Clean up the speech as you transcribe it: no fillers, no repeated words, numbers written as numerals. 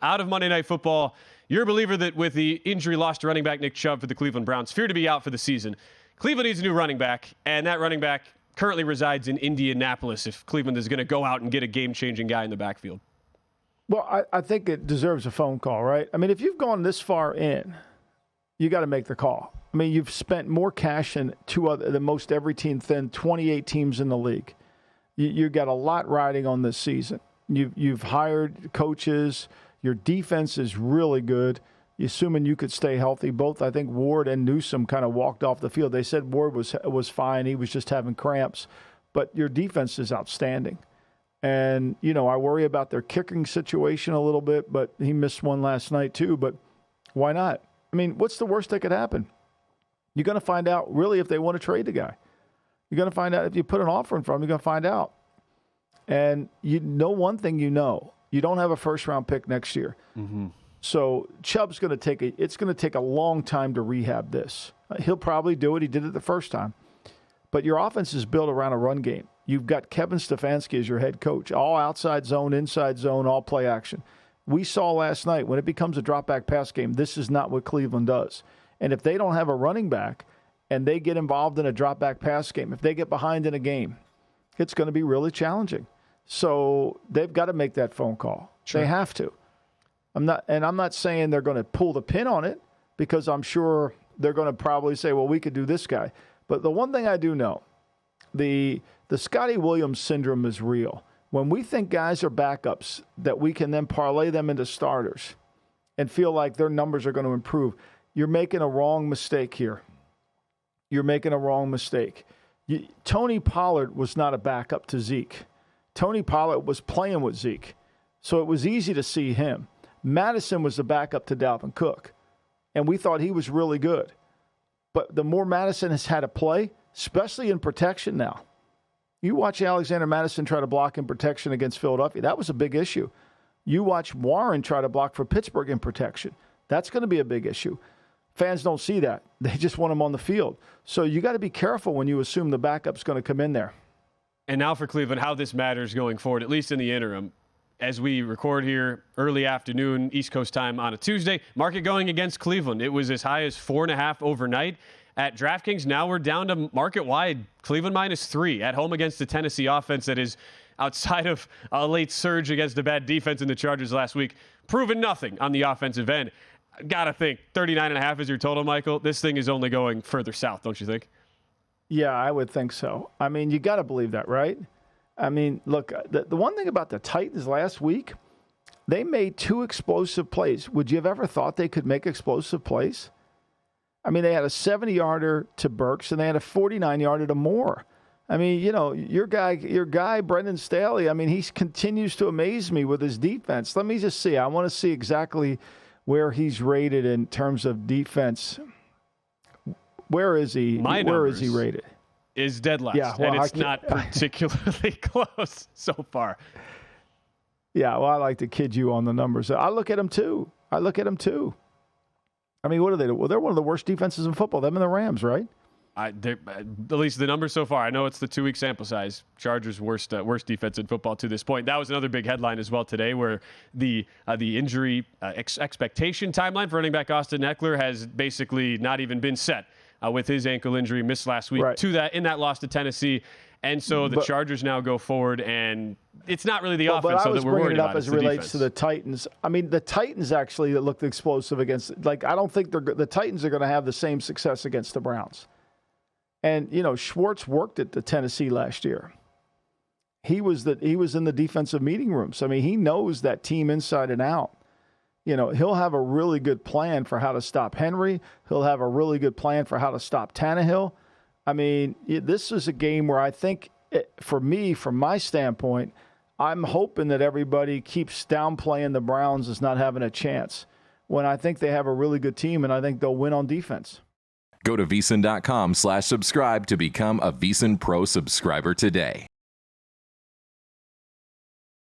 Out of Monday Night Football, you're a believer that with the injury lost to running back Nick Chubb for the Cleveland Browns, feared to be out for the season. Cleveland needs a new running back, and that running back currently resides in Indianapolis if Cleveland is going to go out and get a game-changing guy in the backfield. Well, I think it deserves a phone call, right? I mean, if you've gone this far in, you got to make the call. I mean, you've spent more cash than most every team, than 28 teams in the league. You've got a lot riding on this season. You've hired coaches. Your defense is really good. You're assuming you could stay healthy. Both, I think, Ward and Newsome kind of walked off the field. They said Ward was fine. He was just having cramps. But your defense is outstanding. And, I worry about their kicking situation a little bit, but he missed one last night too. But why not? I mean, what's the worst that could happen? You're going to find out, really, if they want to trade the guy. You're going to find out if you put an offer in front of him, you're going to find out. And one thing you don't have a first-round pick next year. Mm-hmm. So Chubb's going to it's going to take a long time to rehab this. He'll probably do it. He did it the first time. But your offense is built around a run game. You've got Kevin Stefanski as your head coach. All outside zone, inside zone, all play action. We saw last night when it becomes a drop-back pass game, this is not what Cleveland does. And if they don't have a running back and they get involved in a drop-back pass game, if they get behind in a game, it's going to be really challenging. So they've got to make that phone call. Sure. They have to. I'm not saying they're going to pull the pin on it, because I'm sure they're going to probably say, well, we could do this guy. But the one thing I do know, the Scotty Williams syndrome is real. When we think guys are backups, that we can then parlay them into starters and feel like their numbers are going to improve, you're making a wrong mistake here. You're making a wrong mistake. Tony Pollard was not a backup to Zeke. Tony Pollard was playing with Zeke, so it was easy to see him. Madison was the backup to Dalvin Cook, and we thought he was really good. But the more Madison has had to play, especially in protection now, you watch Alexander Madison try to block in protection against Philadelphia. That was a big issue. You watch Warren try to block for Pittsburgh in protection. That's going to be a big issue. Fans don't see that. They just want him on the field. So you got to be careful when you assume the backup's going to come in there. And now for Cleveland, how this matters going forward, at least in the interim. As we record here early afternoon, East Coast time on a Tuesday, market going against Cleveland. It was as high as 4.5 overnight at DraftKings. Now we're down to market wide, Cleveland -3 at home against the Tennessee offense that is, outside of a late surge against a bad defense in the Chargers last week, proven nothing on the offensive end. Gotta think 39.5 is your total, Michael. This thing is only going further south, don't you think? Yeah, I would think so. I mean, you got to believe that, right? I mean, look, the one thing about the Titans last week, they made 2 explosive plays. Would you have ever thought they could make explosive plays? I mean, they had a 70-yarder to Burks, and they had a 49-yarder to Moore. I mean, your guy, Brendan Staley, I mean, he continues to amaze me with his defense. Let me just see. I want to see exactly where he's rated in terms of defense. Where is he? Where is he rated? Is dead last, yeah, well, and it's not particularly close so far. Yeah, well, I like to kid you on the numbers. I look at them too. I mean, what are they? Well, they're one of the worst defenses in football. Them and the Rams, right? At least the numbers so far. I know it's the 2-week sample size. Chargers' worst defense in football to this point. That was another big headline as well today, where the injury expectation timeline for running back Austin Eckler has basically not even been set. With his ankle injury, missed last week right. in that loss to Tennessee. And so the Chargers now go forward, and it's not really the offense so that we're worried about. But I was bringing it up as it relates to the Titans. I mean, the Titans actually looked explosive against – I don't think the Titans are going to have the same success against the Browns. And, Schwartz worked at the Tennessee last year. He was in the defensive meeting rooms. I mean, he knows that team inside and out. He'll have a really good plan for how to stop Henry. He'll have a really good plan for how to stop Tannehill. I mean, this is a game where I think, for me, from my standpoint, I'm hoping that everybody keeps downplaying the Browns as not having a chance, when I think they have a really good team, and I think they'll win on defense. Go to VSiN.com/subscribe to become a VSiN Pro subscriber today.